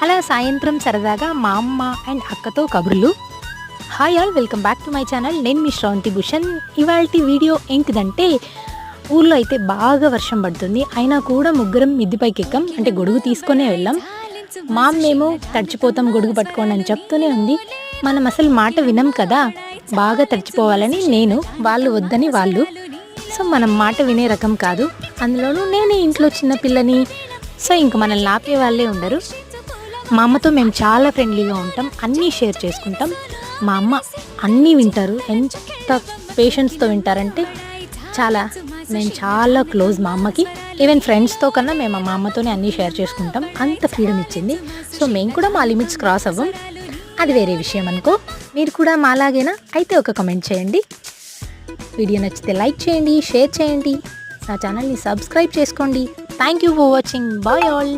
అలా సాయంత్రం సరదాగా మా అమ్మ అండ్ అక్కతో కబుర్లు. Hi all, welcome back to my channel. నేను మీ శ్రవంతి భూషణ్. ఇవాల్టి వీడియో ఏంటిదంటే, ఊర్లో అయితే బాగా వర్షం పడుతుంది, అయినా కూడా ముగ్గురం మిద్దిపైకి ఎక్కాం. అంటే గొడుగు తీసుకొనే వెళ్ళాం. మా అమ్మేమో తడిచిపోతాం గొడుగు పట్టుకోండి అని చెప్తూనే ఉంది. మనం అసలు మాట వినం కదా, బాగా తడిచిపోవాలని నేను, వాళ్ళు వద్దని వాళ్ళు. సో మనం మాట వినే రకం కాదు. అందులోనూ నేనే ఇంట్లో చిన్న పిల్లని. సో ఇంక మనల్ని ఆపే వాళ్ళే ఉండరు. మా అమ్మతో మేము చాలా ఫ్రెండ్లీగా ఉంటాం, అన్నీ షేర్ చేసుకుంటాం. మా అమ్మ అన్నీ వింటారు. ఎంత పేషెన్స్తో వింటారంటే మేము చాలా క్లోజ్ మా అమ్మకి. ఈవెన్ ఫ్రెండ్స్తో కన్నా మేము మా అమ్మతోనే అన్నీ షేర్ చేసుకుంటాం. అంత ఫ్రీడమ్ ఇచ్చింది. సో మేము కూడా మా లిమిట్స్ క్రాస్ అవ్వం, అది వేరే విషయం అనుకో. మీరు కూడా మాలాగేనా? అయితే ఒక కమెంట్ చేయండి. వీడియో నచ్చితే లైక్ చేయండి, షేర్ చేయండి, నా ఛానల్ని సబ్స్క్రైబ్ చేసుకోండి. Thank you for watching. Bye all.